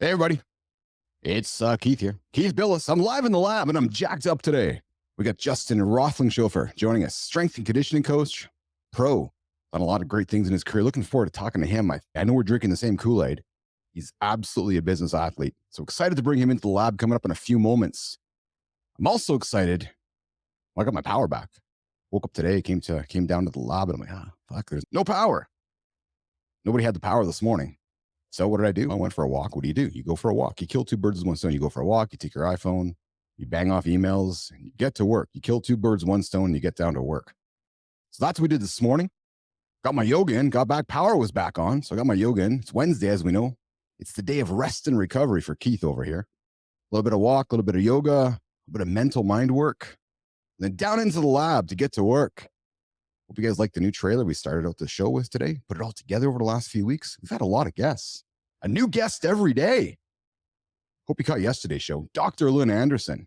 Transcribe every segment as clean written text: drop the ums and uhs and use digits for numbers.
Hey, everybody. It's Keith here. Keith Bilous. I'm live in the lab and I'm jacked up today. We got Justin Rothlingshofer joining us, strength and conditioning coach, pro. Done a lot of great things in his career. Looking forward to talking to him. I know we're drinking the same Kool-Aid. He's absolutely a business athlete. So excited to bring him into the lab coming up in a few moments. I'm also excited. I got my power back. Woke up today, came down to the lab, and I'm like, fuck, there's no power. Nobody had the power this morning. So what did I do? I went for a walk. What do? You go for a walk. You kill two birds with one stone. You go for a walk. You take your iPhone. You bang off emails and you get to work. You kill two birds, one stone, and you get down to work. So that's what we did this morning. Got my yoga in, got back. Power was back on. So I got my yoga in. It's Wednesday, as we know. It's the day of rest and recovery for Keith over here. A little bit of walk, a little bit of yoga, a little bit of mental mind work. And then down into the lab to get to work. Hope you guys like the new trailer we started out the show with today. Put it all together over the last few weeks. We've had a lot of guests. A new guest every day. Hope you caught yesterday's show. Dr. Lynn Anderson.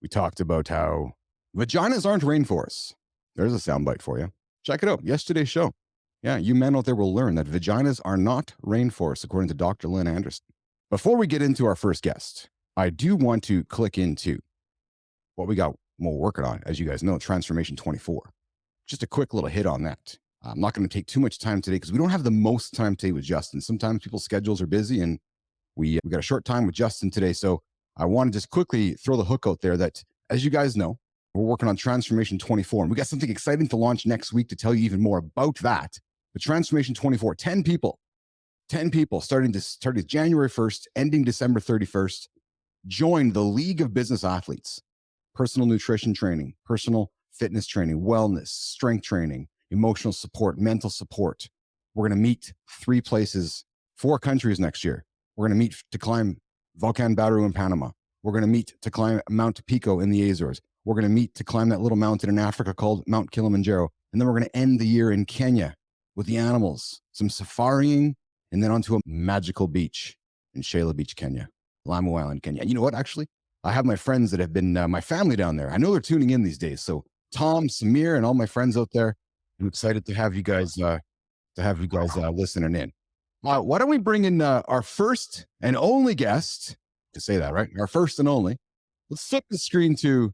We talked about how vaginas aren't rainforests. There's a soundbite for you. Check it out. Yesterday's show. Yeah, you men out there will learn that vaginas are not rainforests, according to Dr. Lynn Anderson. Before we get into our first guest, I do want to click into what we got more working on. As you guys know, Transformation 24. Just a quick little hit on that. I'm not going to take too much time today because we don't have the most time today with Justin. Sometimes people's schedules are busy and we got a short time with Justin today. So I want to just quickly throw the hook out there that, as you guys know, we're working on Transformation 24. And we got something exciting to launch next week to tell you even more about that. The Transformation 24, 10 people starting January 1st, ending December 31st, join the League of Business Athletes, personal nutrition training, personal fitness training, wellness, strength training, emotional support, mental support. We're going to meet 3 places, 4 countries next year. We're going to meet to climb Volcan Baru in Panama. We're going to meet to climb Mount Pico in the Azores. We're going to meet to climb that little mountain in Africa called Mount Kilimanjaro. And then we're going to end the year in Kenya with the animals, some safaring, and then onto a magical beach in Shela Beach, Kenya, Lamu Island, Kenya. And you know what, actually? I have my friends that have been my family down there. I know they're tuning in these days. So Tom, Samir, and all my friends out there, I'm excited to have you guys listening in. Why don't we bring in our first and only guest? To say that, right? Our first and only. Let's flip the screen to.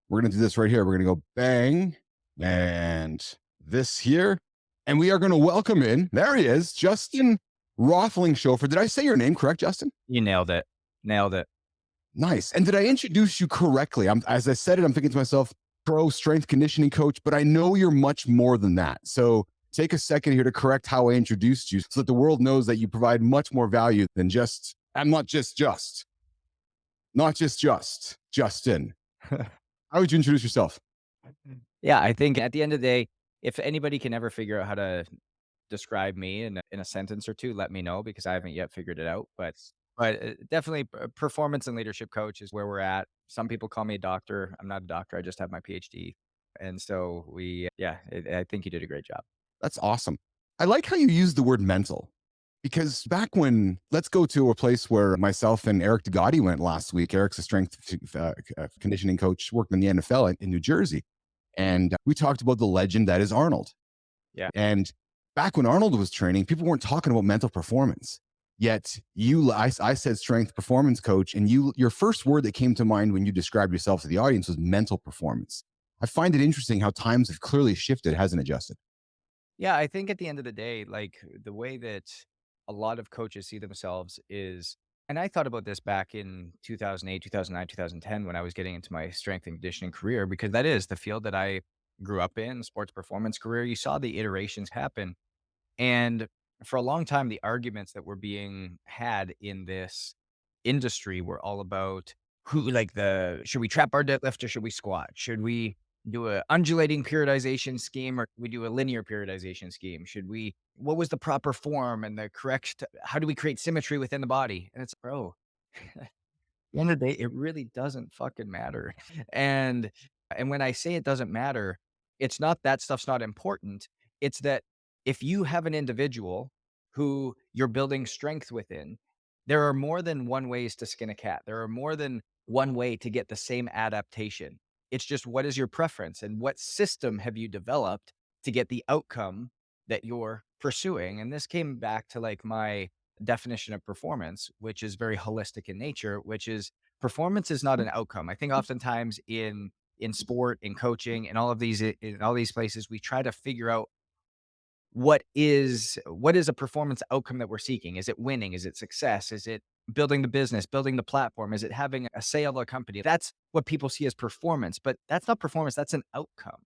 We're going to do this right here. We're going to go bang and this here, and we are going to welcome in. There he is, Justin Rothlingshofer. Did I say your name correct, Justin? You nailed it. Nailed it. Nice. And did I introduce you correctly? As I said it, I'm thinking to myself, pro strength conditioning coach, but I know you're much more than that. So take a second here to correct how I introduced you so that the world knows that you provide much more value than I'm not just Justin. How would you introduce yourself? Yeah, I think at the end of the day, if anybody can ever figure out how to describe me in a sentence or 2, let me know because I haven't yet figured it out. But definitely performance and leadership coach is where we're at. Some people call me a doctor. I'm not a doctor. I just have my PhD. And so I think you did a great job. That's awesome. I like how you use the word mental because back when, let's go to a place where myself and Eric DeGotti went last week. Eric's a strength conditioning coach working in the NFL in New Jersey. And we talked about the legend that is Arnold. Yeah. And back when Arnold was training, people weren't talking about mental performance. Yet I said strength performance coach, and your first word that came to mind when you described yourself to the audience was mental performance. I find it interesting how times have clearly shifted, hasn't it, Justin? Yeah, I think at the end of the day, like the way that a lot of coaches see themselves is, and I thought about this back in 2008, 2009, 2010 when I was getting into my strength and conditioning career, because that is the field that I grew up in, sports performance career. You saw the iterations happen. And for a long time, the arguments that were being had in this industry were all about should we trap our deadlift or should we squat? Should we do a undulating periodization scheme or we do a linear periodization scheme? What was the proper form and the correct, how do we create symmetry within the body? And it's, bro, at the end of the day, it really doesn't fucking matter. And, and when I say it doesn't matter, it's not that stuff's not important. It's that if you have an individual who you're building strength within, there are more than one ways to skin a cat. There are more than one way to get the same adaptation. It's just what is your preference and what system have you developed to get the outcome that you're pursuing? And this came back to like my definition of performance, which is very holistic in nature, which is performance is not an outcome. I think oftentimes in sport, in coaching, in all these places, we try to figure out what is a performance outcome that we're seeking? Is it winning? Is it success? Is it building the business, building the platform? Is it having a sale of a company? That's what people see as performance, but that's not performance, that's an outcome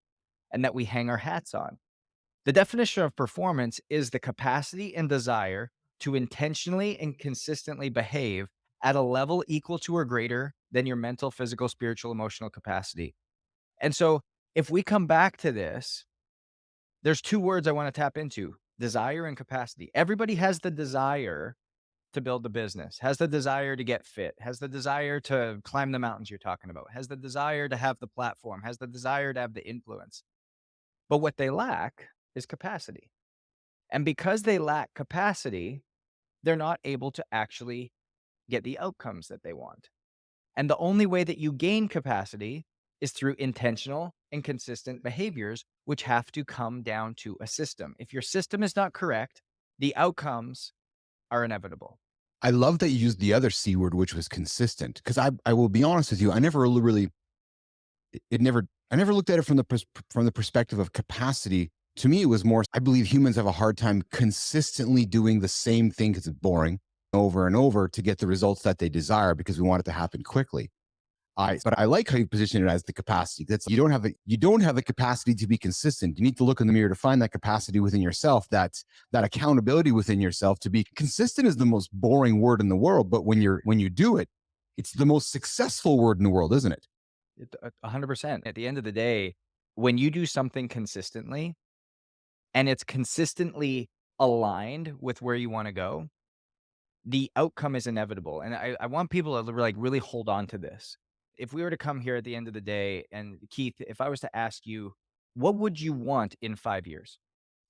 and that we hang our hats on. The definition of performance is the capacity and desire to intentionally and consistently behave at a level equal to or greater than your mental, physical, spiritual, emotional capacity. And so if we come back to this, there's two words I want to tap into: desire and capacity. Everybody has the desire to build the business, has the desire to get fit, has the desire to climb the mountains you're talking about, has the desire to have the platform, has the desire to have the influence. But what they lack is capacity. And because they lack capacity, they're not able to actually get the outcomes that they want. And the only way that you gain capacity is through intentional and consistent behaviors, which have to come down to a system. If your system is not correct, the outcomes are inevitable. I love that you used the other C word, which was consistent. Because I will be honest with you, I never really it never I never looked at it from from the perspective of capacity. To me, it was more, I believe humans have a hard time consistently doing the same thing because it's boring over and over to get the results that they desire because we want it to happen quickly. But I like how you position it as the capacity. That's you don't have the capacity to be consistent. You need to look in the mirror to find that capacity within yourself, that accountability within yourself to be consistent is the most boring word in the world. But when you do it, it's the most successful word in the world, isn't it? 100%. At the end of the day, when you do something consistently and it's consistently aligned with where you want to go, the outcome is inevitable. And I want people to like really hold on to this. If we were to come here at the end of the day, and Keith, if I was to ask you, what would you want in 5 years?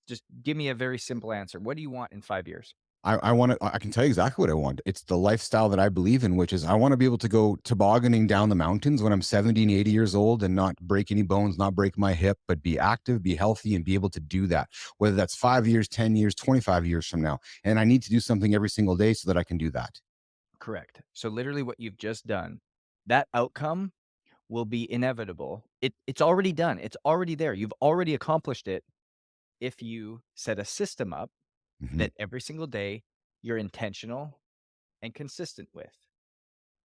Just give me a very simple answer. What do you want in 5 years? I want to, I can tell you exactly what I want. It's the lifestyle that I believe in, which is I want to be able to go tobogganing down the mountains when I'm 70 and 80 years old and not break any bones, not break my hip, but be active, be healthy, and be able to do that, whether that's 5 years, 10 years, 25 years from now. And I need to do something every single day so that I can do that. Correct. So literally what you've just done, that outcome will be inevitable. It's already done. It's already there. You've already accomplished it if you set a system up Mhm. that every single day you're intentional and consistent with.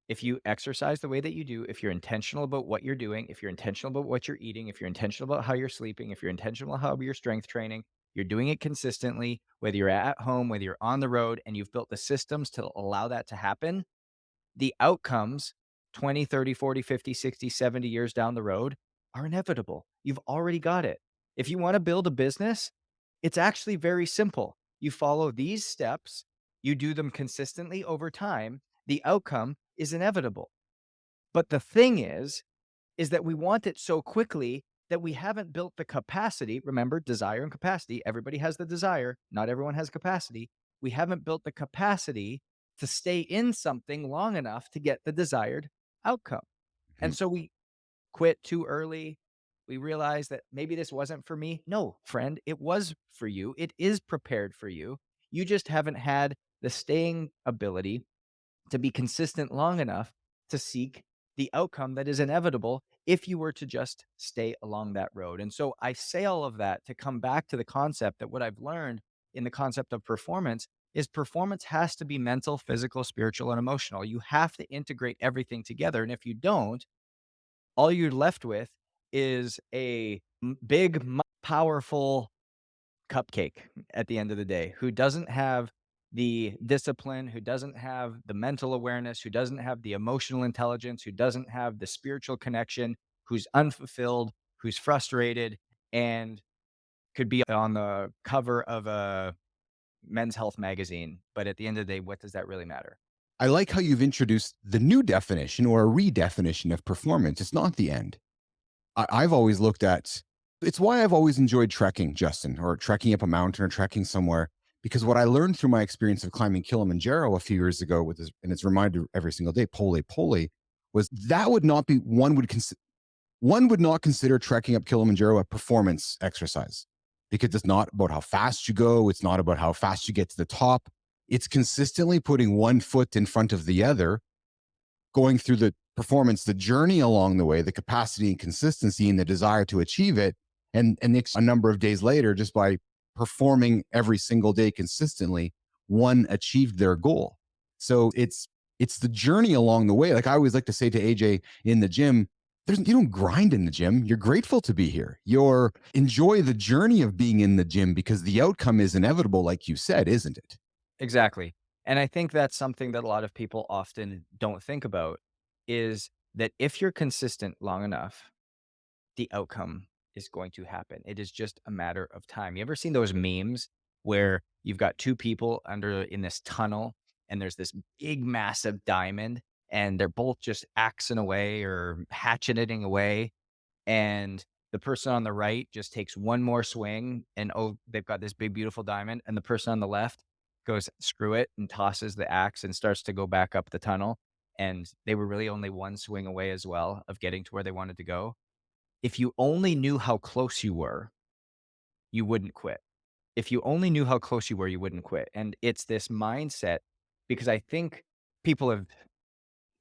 If you exercise the way that you do, if you're intentional about what you're doing, if you're intentional about what you're eating, if you're intentional about how you're sleeping, if you're intentional about how you're strength training, you're doing it consistently, whether you're at home, whether you're on the road, and you've built the systems to allow that to happen, the outcomes 20, 30, 40, 50, 60, 70 years down the road are inevitable. You've already got it. If you want to build a business, it's actually very simple. You follow these steps, you do them consistently over time, the outcome is inevitable. But the thing is that we want it so quickly that we haven't built the capacity. Remember, desire and capacity. Everybody has the desire, not everyone has capacity. We haven't built the capacity to stay in something long enough to get the desired outcome. And Mhm. so we quit too early. We realize that maybe this wasn't for me. No, friend, it was for you. It is prepared for you. You just haven't had the staying ability to be consistent long enough to seek the outcome that is inevitable if you were to just stay along that road. And so I say all of that to come back to the concept that what I've learned in the concept of performance has to be mental, physical, spiritual, and emotional. You have to integrate everything together. And if you don't, all you're left with is a big, powerful cupcake at the end of the day, who doesn't have the discipline, who doesn't have the mental awareness, who doesn't have the emotional intelligence, who doesn't have the spiritual connection, who's unfulfilled, who's frustrated, and could be on the cover of a men's health magazine. But at the end of the day, what does that really matter? I like how you've introduced the new definition or a redefinition of performance. It's not the end. I've always looked at it's why I've always enjoyed trekking, Justin, or trekking up a mountain or trekking somewhere. Because what I learned through my experience of climbing Kilimanjaro a few years ago with this, and it's reminded every single day, pole pole, was that would not be one would not consider trekking up Kilimanjaro a performance exercise because it's not about how fast you go. It's not about how fast you get to the top. It's consistently putting one foot in front of the other, going through the performance, the journey along the way, the capacity and consistency and the desire to achieve it. And a number of days later, just by performing every single day consistently, one achieved their goal. So it's the journey along the way. Like I always like to say to AJ in the gym, you don't grind in the gym. You're grateful to be here. You're enjoy the journey of being in the gym because the outcome is inevitable, like you said, isn't it? Exactly. And I think that's something that a lot of people often don't think about is that if you're consistent long enough, the outcome is going to happen. It is just a matter of time. You ever seen those memes where you've got two people under in this tunnel and there's this big, massive diamond and they're both just axing away or hatcheting away and the person on the right just takes one more swing and, oh, they've got this big, beautiful diamond, and the person on the left goes, "Screw it," and tosses the axe and starts to go back up the tunnel, and they were really only one swing away as well of getting to where they wanted to go. If you only knew how close you were, you wouldn't quit. If you only knew how close you were, you wouldn't quit, and it's this mindset because I think people have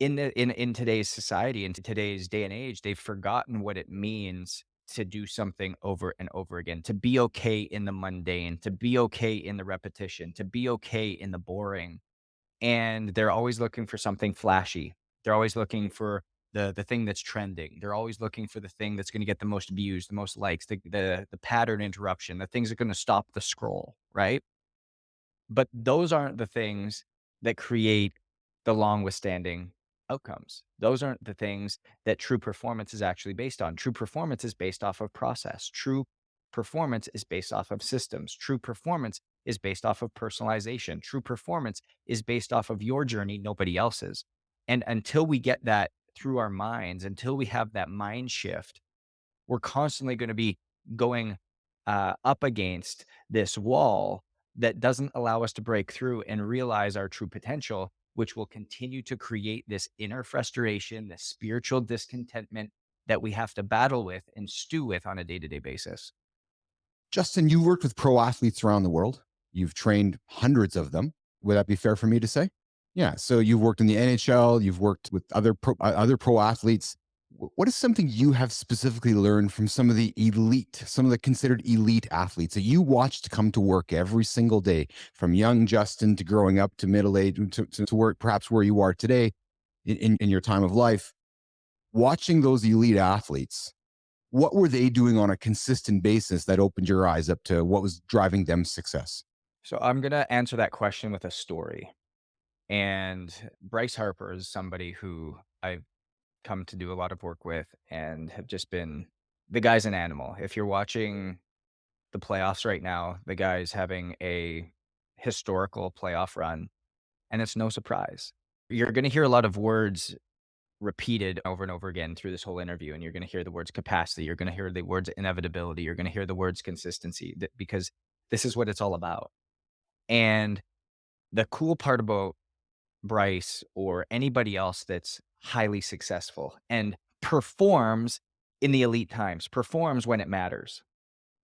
in today's society, in today's day and age, they've forgotten what it means to do something over and over again, to be okay in the mundane, to be okay in the repetition, to be okay in the boring. And they're always looking for something flashy. They're always looking for the thing that's trending. They're always looking for the thing that's going to get the most views, the most likes, the pattern interruption, the things that are going to stop the scroll, right? But those aren't the things that create the long withstanding outcomes. Those aren't the things that true performance is actually based on. True performance is based off of process. True performance is based off of systems. True performance is based off of personalization. True performance is based off of your journey, nobody else's. And until we get that through our minds, until we have that mind shift, we're constantly going to be going up against this wall that doesn't allow us to break through and realize our true potential, which will continue to create this inner frustration, this spiritual discontentment that we have to battle with and stew with on a day to day basis. Justin, you worked with pro athletes around the world. You've trained hundreds of them. Would that be fair for me to say? Yeah. So you've worked in the NHL. You've worked with other pro athletes. What is something you have specifically learned from some of the elite, some of the considered elite athletes that you watched come to work every single day, from young Justin to growing up to middle age to work perhaps where you are today in your time of life? Watching those elite athletes, what were they doing on a consistent basis that opened your eyes up to what was driving them success? So I'm going to answer that question with a story. And Bryce Harper is somebody who I've come to do a lot of work with and have just been the guy's an animal. If you're watching the playoffs right now, the guy's having a historical playoff run, and it's no surprise. You're gonna hear a lot of words repeated over and over again through this whole interview, and you're gonna hear the words capacity, you're gonna hear the words inevitability, you're gonna hear the words consistency, because this is what it's all about. And the cool part about Bryce or anybody else that's highly successful and performs in the elite times, performs when it matters.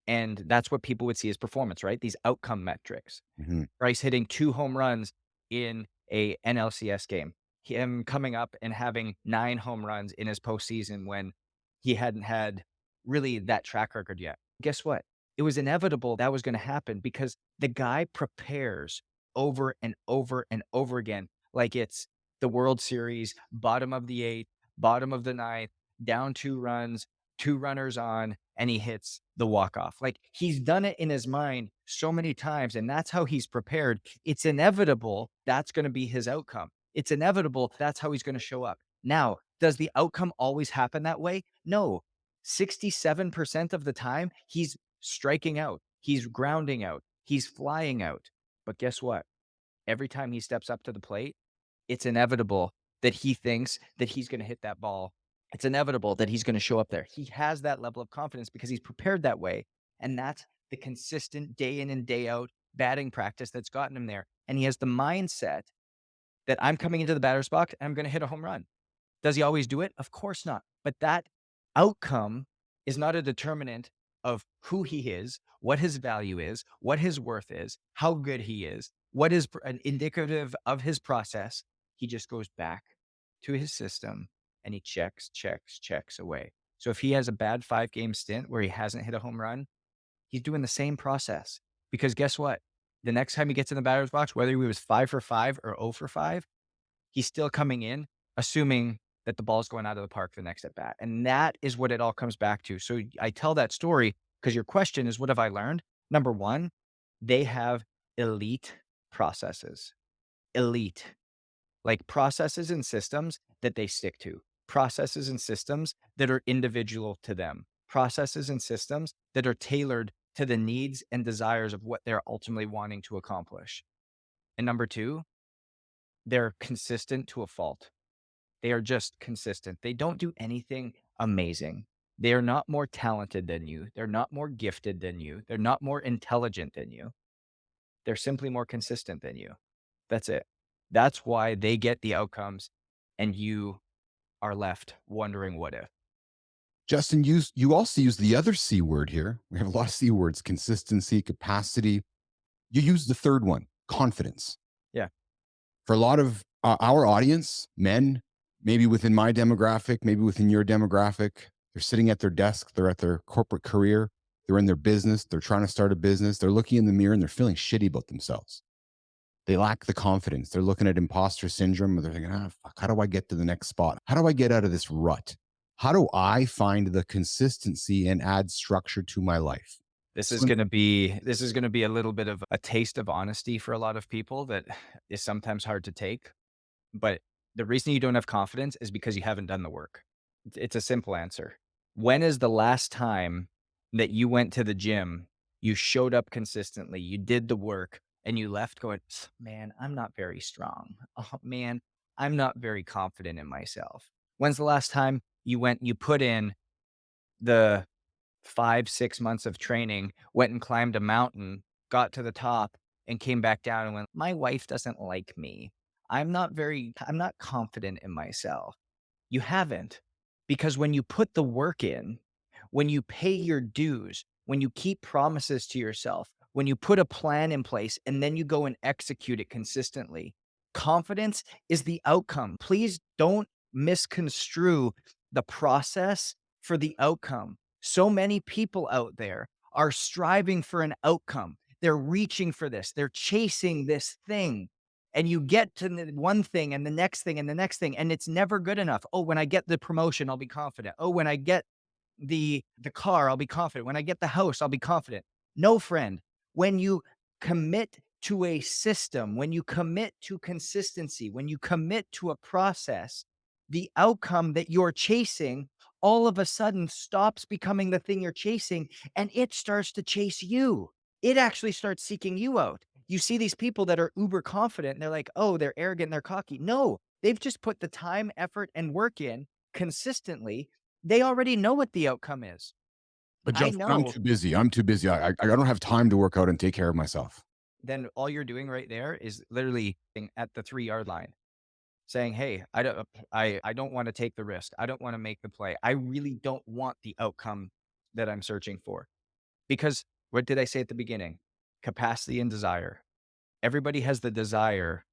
And that's what people would see as performance, right? These outcome metrics. Mhm. Bryce hitting 2 home runs in a NLCS game. Him coming up and having 9 home runs in his postseason when he hadn't had really that track record yet. Guess what? It was inevitable that was gonna happen because the guy prepares over and over and over again, like it's the World Series, bottom of the 8th, bottom of the ninth, down 2 runs, 2 runners on, and he hits the walk-off. Like, he's done it in his mind so many times, and that's how he's prepared. It's inevitable that's gonna be his outcome. It's inevitable that's how he's gonna show up. Now, does the outcome always happen that way? No. 67% of the time, he's striking out, he's grounding out, he's flying out. But guess what? Every time he steps up to the plate, it's inevitable that he thinks that he's gonna hit that ball. It's inevitable that he's gonna show up there. He has that level of confidence because he's prepared that way, and that's the consistent day in and day out batting practice that's gotten him there, and he has the mindset that I'm coming into the batter's box and I'm gonna hit a home run. Does he always do it? Of course not, but that outcome is not a determinant of who he is, what his value is, what his worth is, how good he is. What is an indicative of his process? He just goes back to his system and he checks away. So if he has a bad 5 game stint where he hasn't hit a home run, he's doing the same process because guess what? The next time he gets in the batter's box, whether he was 5 for 5 or 0 for 5, he's still coming in assuming that the ball's going out of the park the next at bat. And that is what it all comes back to. So I tell that story because your question is, what have I learned? Number one, they have elite processes, elite, like processes and systems that they stick to, processes and systems that are individual to them, processes and systems that are tailored to the needs and desires of what they're ultimately wanting to accomplish. And number two, they're consistent to a fault. They are just consistent. They don't do anything amazing. They are not more talented than you. They're not more gifted than you. They're not more intelligent than you. They're simply more consistent than you. That's it. That's why they get the outcomes and you are left wondering what if. Justin, you also use the other C word here. We have a lot of C words: consistency, capacity. You use the third one, confidence. Yeah. For a lot of our audience, men, maybe within my demographic, maybe within your demographic, they're sitting at their desk, they're at their corporate career, they're in their business, they're trying to start a business, they're looking in the mirror and they're feeling shitty about themselves. They lack the confidence. They're looking at imposter syndrome. They're thinking, fuck, how do I get to the next spot? How do I get out of this rut? How do I find the consistency and add structure to my life? This is gonna be a little bit of a taste of honesty for a lot of people that is sometimes hard to take. But the reason you don't have confidence is because you haven't done the work. It's a simple answer. When is the last time that you went to the gym, you showed up consistently, you did the work, and you left going, Man, I'm not very strong. Oh, man, I'm not very confident in myself. When's the last time you went, you put in the 5, 6 months of training, went and climbed a mountain, got to the top, and came back down and went, "My wife doesn't like me. I'm not confident in myself." You haven't. Because when you put the work in, when you pay your dues, when you keep promises to yourself, when you put a plan in place and then you go and execute it consistently, confidence is the outcome. Please don't misconstrue the process for the outcome. So many people out there are striving for an outcome. They're reaching for this. They're chasing this thing and you get to the one thing and the next thing and the next thing, and it's never good enough. Oh, when I get the promotion, I'll be confident. Oh, when I get the car, I'll be confident. When I get the house, I'll be confident. No, friend. When you commit to a system, when you commit to consistency, when you commit to a process, the outcome that you're chasing all of a sudden stops becoming the thing you're chasing and it starts to chase you. It actually starts seeking you out. You see these people that are uber confident and they're like, oh, they're arrogant, they're cocky. No, they've just put the time, effort, and work in consistently. They already know what the outcome is. But I Justin, I'm know. too busy. I'm too busy. I don't have time to work out and take care of myself. Then all you're doing right there is literally at the 3 yard line saying, hey, I don't want to take the risk. I don't want to make the play. I really don't want the outcome that I'm searching for. Because what did I say at the beginning? Capacity and desire. Everybody has the desire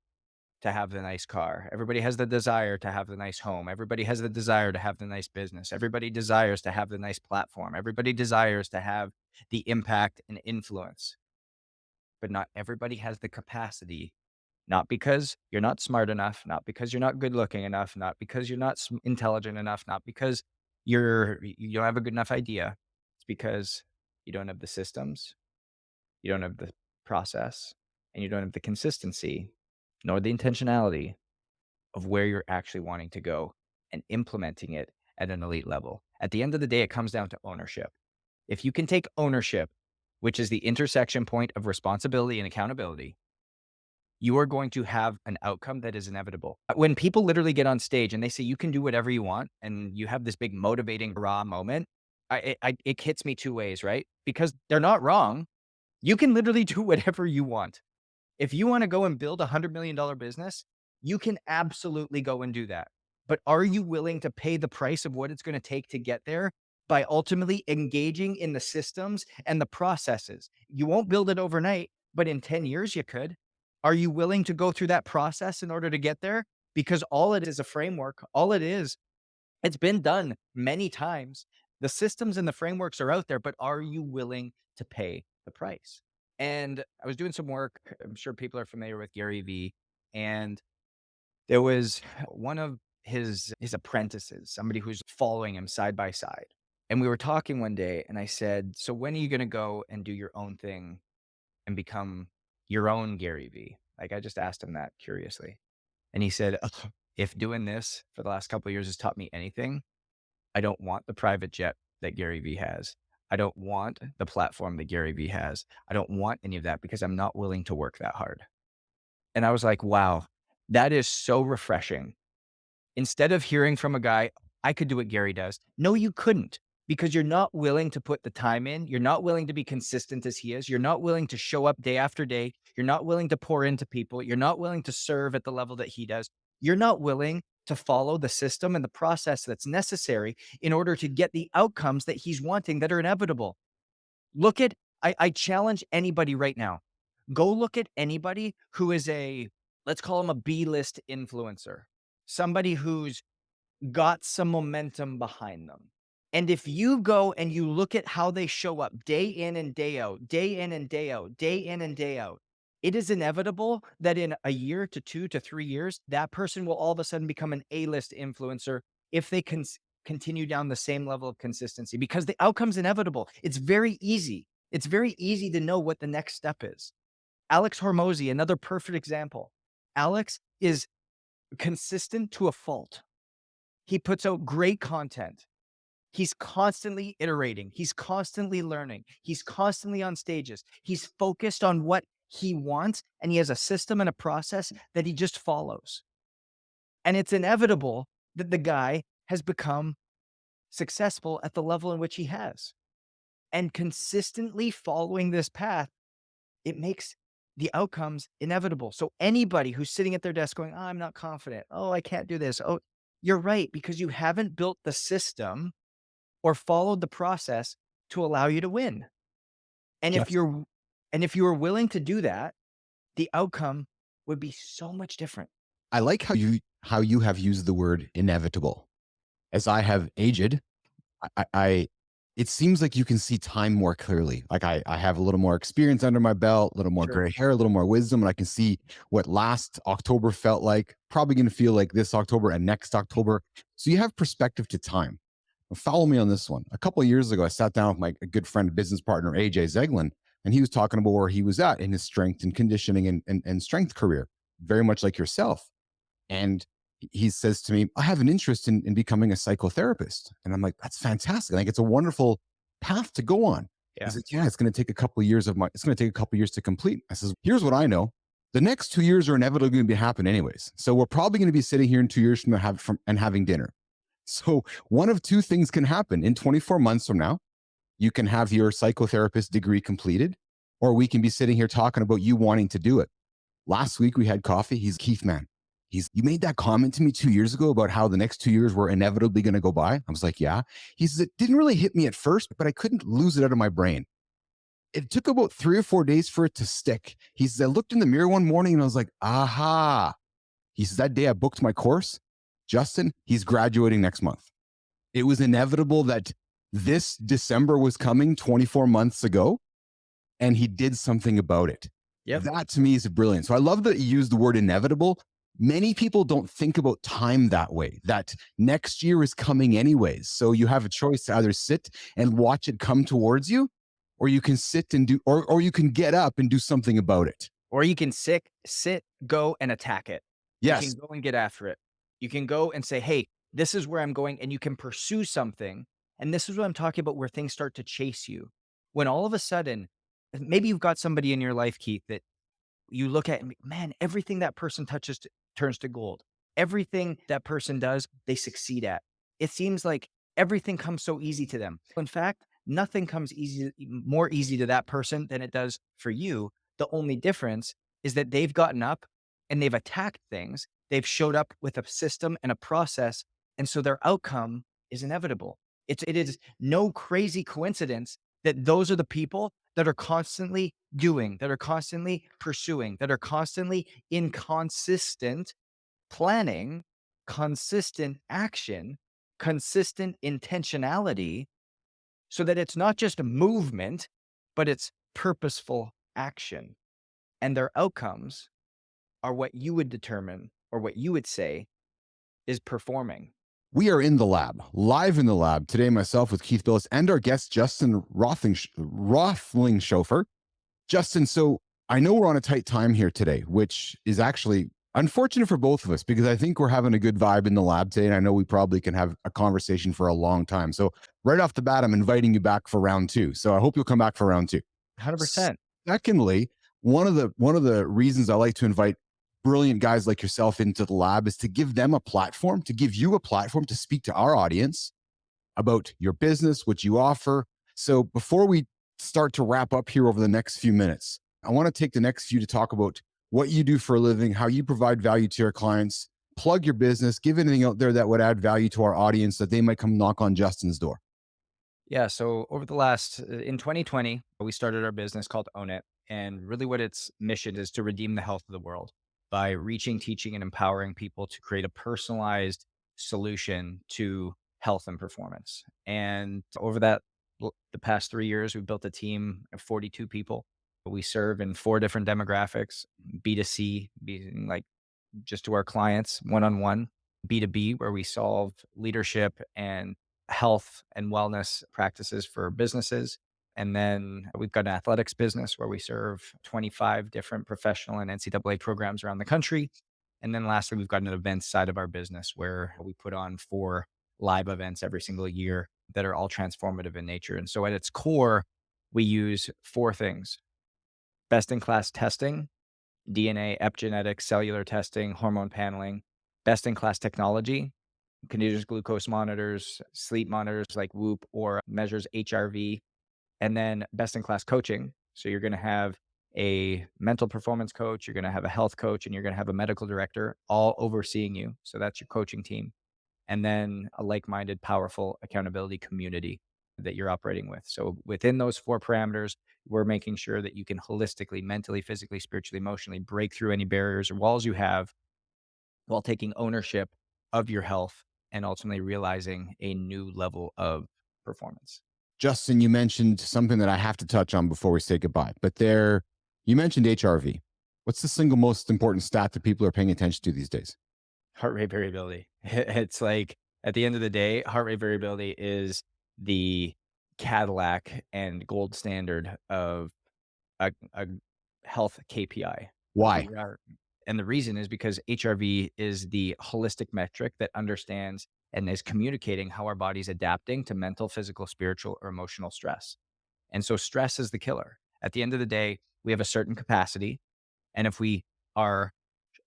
to have the nice car. Everybody has the desire to have the nice home. Everybody has the desire to have the nice business. Everybody desires to have the nice platform. Everybody desires to have the impact and influence. But not everybody has the capacity, not because you're not smart enough, not because you're not good looking enough, not because you're not intelligent enough, not because you don't have a good enough idea. It's because you don't have the systems, you don't have the process, and you don't have the consistency, nor the intentionality of where you're actually wanting to go and implementing it at an elite level. At the end of the day, it comes down to ownership. If you can take ownership, which is the intersection point of responsibility and accountability, you are going to have an outcome that is inevitable. When people literally get on stage and they say you can do whatever you want, and you have this big motivating raw moment, it hits me two ways, right? Because they're not wrong. You can literally do whatever you want. If you want to go and build $100 million business, you can absolutely go and do that. But are you willing to pay the price of what it's going to take to get there by ultimately engaging in the systems and the processes? You won't build it overnight, but in 10 years you could. Are you willing to go through that process in order to get there? Because all it is a framework. All it is, it's been done many times. The systems and the frameworks are out there, but are you willing to pay the price? And I was doing some work. I'm sure people are familiar with Gary Vee. And there was one of his apprentices, somebody who's following him side by side. And we were talking one day, and I said, "So when are you gonna go and do your own thing and become your own Gary Vee?" Like, I just asked him that curiously. And he said, "Ugh, if doing this for the last couple of years has taught me anything, I don't want the private jet that Gary Vee has. I don't want the platform that Gary Vee has. I don't want any of that because I'm not willing to work that hard." And I was like, wow, that is so refreshing. Instead of hearing from a guy, "I could do what Gary does." No, you couldn't, because you're not willing to put the time in. You're not willing to be consistent as he is. You're not willing to show up day after day. You're not willing to pour into people. You're not willing to serve at the level that he does. You're not willing to follow the system and the process that's necessary in order to get the outcomes that he's wanting that are inevitable. Look at I challenge anybody right now. Go look at anybody who is a, let's call him a B-list influencer, somebody who's got some momentum behind them. And if you go and you look at how they show up day in and day out, day in and day out, day in and day out, it is inevitable that in a year to 2 to 3 years, that person will all of a sudden become an A-list influencer if they can continue down the same level of consistency, because the outcome's inevitable. It's very easy. It's very easy to know what the next step is. Alex Hormozy, another perfect example. Alex is consistent to a fault. He puts out great content. He's constantly iterating. He's constantly learning. He's constantly on stages. He's focused on what he wants, and he has a system and a process that he just follows. And it's inevitable that the guy has become successful at the level in which he has. And consistently following this path, it makes the outcomes inevitable. So anybody who's sitting at their desk going, "Oh, I'm not confident. Oh, I can't do this." Oh, you're right, because you haven't built the system or followed the process to allow you to win. And if Just you're and if you were willing to do that, the outcome would be so much different. I like how you have used the word inevitable. As I have aged, I it seems like you can see time more clearly. Like I have a little more experience under my belt, a little more Sure. gray hair, a little more wisdom, and I can see what last October felt like. Probably going to feel like this October and next October. So you have perspective to time. Now, follow me on this one. A couple of years ago, I sat down with my a good friend, business partner AJ Zeglin, and he was talking about where he was at in his strength and conditioning and strength career, very much like yourself. And he says to me, "I have an interest in becoming a psychotherapist." And I'm like, "That's fantastic. Like, it's a wonderful path to go on." Yeah. He's like, "Yeah, it's going to take a couple of years to complete." I says, "Here's what I know. The next 2 years are inevitably going to be happen anyways. So we're probably going to be sitting here in 2 years from and having dinner. So one of two things can happen in 24 months from now. You can have your psychotherapist degree completed, or we can be sitting here talking about you wanting to do it." Last week we had coffee. He's Keith, man. You made that comment to me 2 years ago about how the next 2 years were inevitably going to go by. I was like, yeah. He says, it didn't really hit me at first, but I couldn't lose it out of my brain. It took about 3 or 4 days for it to stick. He says, I looked in the mirror one morning and I was like, aha. He says, that day I booked my course. Justin, he's graduating next month. It was inevitable that this December was coming 24 months ago, and he did something about it. Yep. That to me is brilliant. So I love that you use the word inevitable. Many people don't think about time that way, that next year is coming anyways. So you have a choice to either sit and watch it come towards you, or you can sit and do, or you can get up and do something about it. Or you can go and attack it. You can Yes. go and get after it. You can go and say, "Hey, this is where I'm going," and you can pursue something. And this is what I'm talking about, where things start to chase you. When all of a sudden, maybe you've got somebody in your life, Keith, that you look at, and man, everything that person touches turns to gold. Everything that person does, they succeed at. It seems like everything comes so easy to them. In fact, nothing comes more easy to that person than it does for you. The only difference is that they've gotten up and they've attacked things. They've showed up with a system and a process. And so their outcome is inevitable. It is no crazy coincidence that those are the people that are constantly doing, that are constantly pursuing, that are constantly in consistent planning, consistent action, consistent intentionality, so that it's not just a movement, but it's purposeful action. And their outcomes are what you would determine or what you would say is performing. We are in the lab, live in the lab today, myself with Keith Bilous and our guest, Justin Rothlingshofer. Justin, so I know we're on a tight time here today, which is actually unfortunate for both of us because I think we're having a good vibe in the lab today. And I know we probably can have a conversation for a long time. So, right off the bat, I'm inviting you back for round two. So, I hope you'll come back for round two. 100%. Secondly, one of the reasons I like to invite brilliant guys like yourself into the lab is to give them a platform, to give you a platform to speak to our audience about your business, what you offer. So before we start to wrap up here over the next few minutes, I want to take the next few to talk about what you do for a living, how you provide value to your clients, plug your business, give anything out there that would add value to our audience that they might come knock on Justin's door. Yeah. So over the last, in 2020, we started our business called Own It. And really what its mission is to redeem the health of the world by reaching, teaching, and empowering people to create a personalized solution to health and performance. And over the past 3 years, we've built a team of 42 people. We serve in 4 different demographics: B2C, being like just to our clients one on one; B2B, where we solve leadership and health and wellness practices for businesses. And then we've got an athletics business where we serve 25 different professional and NCAA programs around the country. And then lastly, we've got an events side of our business where we put on 4 live events every single year that are all transformative in nature. And so at its core, we use 4 things: best in class testing, DNA, epigenetics, cellular testing, hormone paneling; best in class technology, continuous glucose monitors, sleep monitors like Whoop, or measures HRV; and then best in class coaching. So you're going to have a mental performance coach, you're going to have a health coach, and you're going to have a medical director all overseeing you. So that's your coaching team. And then a like minded, powerful accountability community that you're operating with. So within those 4 parameters, we're making sure that you can holistically, mentally, physically, spiritually, emotionally break through any barriers or walls you have while taking ownership of your health and ultimately realizing a new level of performance. Justin, you mentioned something that I have to touch on before we say goodbye, but you mentioned HRV. What's the single most important stat that people are paying attention to these days? Heart rate variability. It's like at the end of the day, heart rate variability is the Cadillac and gold standard of a health KPI. Why? We are, and the reason is because HRV is the holistic metric that understands and is communicating how our body's adapting to mental, physical, spiritual, or emotional stress. And so stress is the killer. At the end of the day, we have a certain capacity. And if we are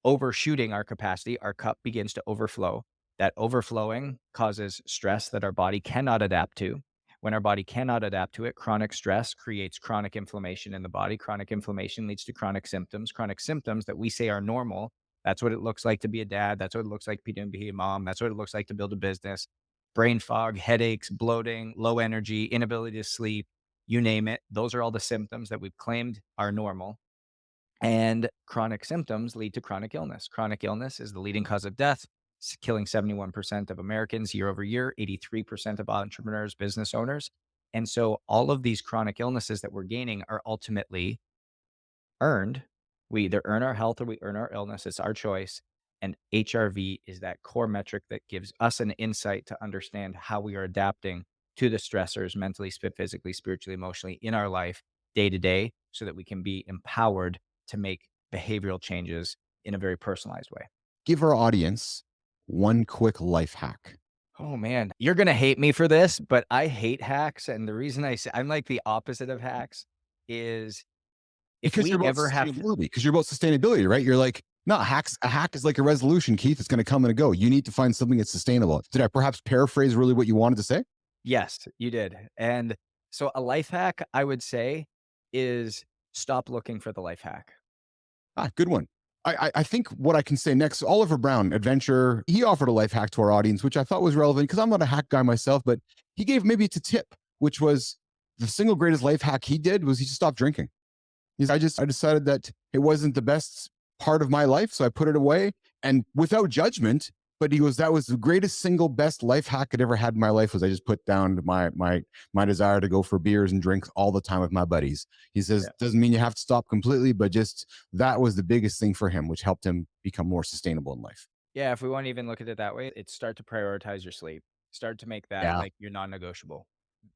overshooting our capacity, our cup begins to overflow. That overflowing causes stress that our body cannot adapt to. When our body cannot adapt to it, chronic stress creates chronic inflammation in the body. Chronic inflammation leads to chronic symptoms. Chronic symptoms that we say are normal. That's what it looks like to be a dad. That's what it looks like to be a mom. That's what it looks like to build a business. Brain fog, headaches, bloating, low energy, inability to sleep, you name it. Those are all the symptoms that we've claimed are normal. And chronic symptoms lead to chronic illness. Chronic illness is the leading cause of death, killing 71% of Americans year over year, 83% of entrepreneurs, business owners. And so all of these chronic illnesses that we're gaining are ultimately earned. We either earn our health or we earn our illness. It's our choice. And HRV is that core metric that gives us an insight to understand how we are adapting to the stressors mentally, physically, spiritually, emotionally in our life day to day so that we can be empowered to make behavioral changes in a very personalized way. Give our audience one quick life hack. Oh man, you're going to hate me for this, but I hate hacks. And the reason I say I'm like the opposite of hacks is if Because we you're about ever have to, sustainability. Because you're about sustainability, right? You're like, no, hacks. A hack is like a resolution, Keith. It's going to come and go. You need to find something that's sustainable. Did I perhaps paraphrase really what you wanted to say? yes, you did. And so a life hack I would say is stop looking for the life hack. Good one. I think what I can say next, Oliver Brown, adventurer, he offered a life hack to our audience, which I thought was relevant because I'm not a hack guy myself, but he gave maybe it's a tip, which was the single greatest life hack he did was he just stopped drinking. I decided that it wasn't the best part of my life, so I put it away and without judgment. But he goes, that was the greatest single best life hack I'd ever had in my life. Was I just put down my desire to go for beers and drinks all the time with my buddies. He says, Yeah. doesn't mean you have to stop completely, but just that was the biggest thing for him, which helped him become more sustainable in life. Yeah, if we wanna even look at it that way, it's start to prioritize your sleep. Start to make that, Yeah, like, your non-negotiable.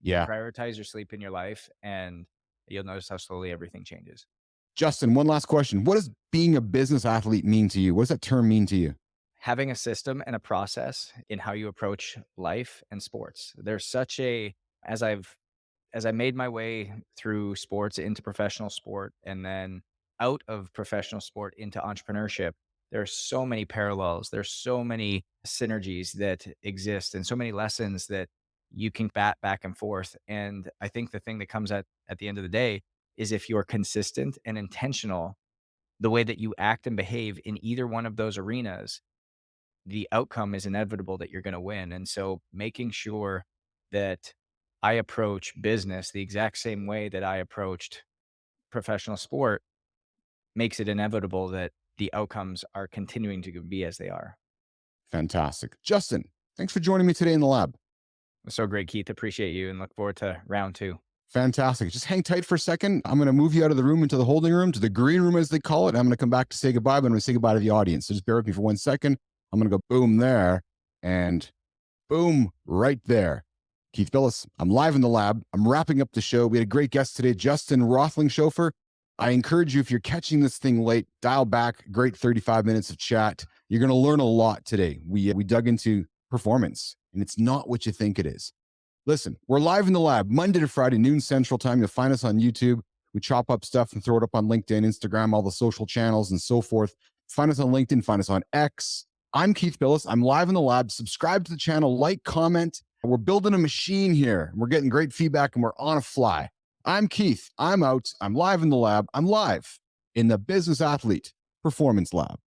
yeah. Prioritize your sleep in your life, and you'll notice how slowly everything changes. Justin, one last question: what does being a business athlete mean to you? What does that term mean to you? Having a system and a process in how you approach life and sports. There's such a as I've as I made my way through sports into professional sport and then out of professional sport into entrepreneurship, there's so many parallels. There's so many synergies that exist and so many lessons that you can bat back and forth. And I think the thing that comes at the end of the day is if you're consistent and intentional, the way that you act and behave in either one of those arenas, the outcome is inevitable that you're going to win. And so making sure that I approach business the exact same way that I approached professional sport makes it inevitable that the outcomes are continuing to be as they are. Fantastic. Justin, thanks for joining me today in the lab. So great, Keith. Appreciate you and look forward to round two. Fantastic. Just hang tight for a second. I'm going to move you out of the room into the holding room, to the green room, as they call it. I'm going to come back to say goodbye, but I'm going to say goodbye to the audience. So just bear with me for 1 second. I'm going to go boom there and boom right there. Keith Bilous, I'm live in the lab. I'm wrapping up the show. We had a great guest today, Justin Rothlingshofer. I encourage you, if you're catching this thing late, dial back. Great 35 minutes of chat. You're going to learn a lot today. We dug into performance, and it's not what you think it is. Listen, we're live in the lab Monday to Friday, noon Central Time. You'll find us on YouTube. We chop up stuff and throw it up on LinkedIn, Instagram, all the social channels, and so forth. Find us on LinkedIn, find us on X. I'm Keith Bilous. I'm live in the lab. Subscribe to the channel, like, comment. We're building a machine here. We're getting great feedback, and we're on a fly. I'm Keith. I'm out. I'm live in the lab. I'm live in the Business Athlete Performance Lab.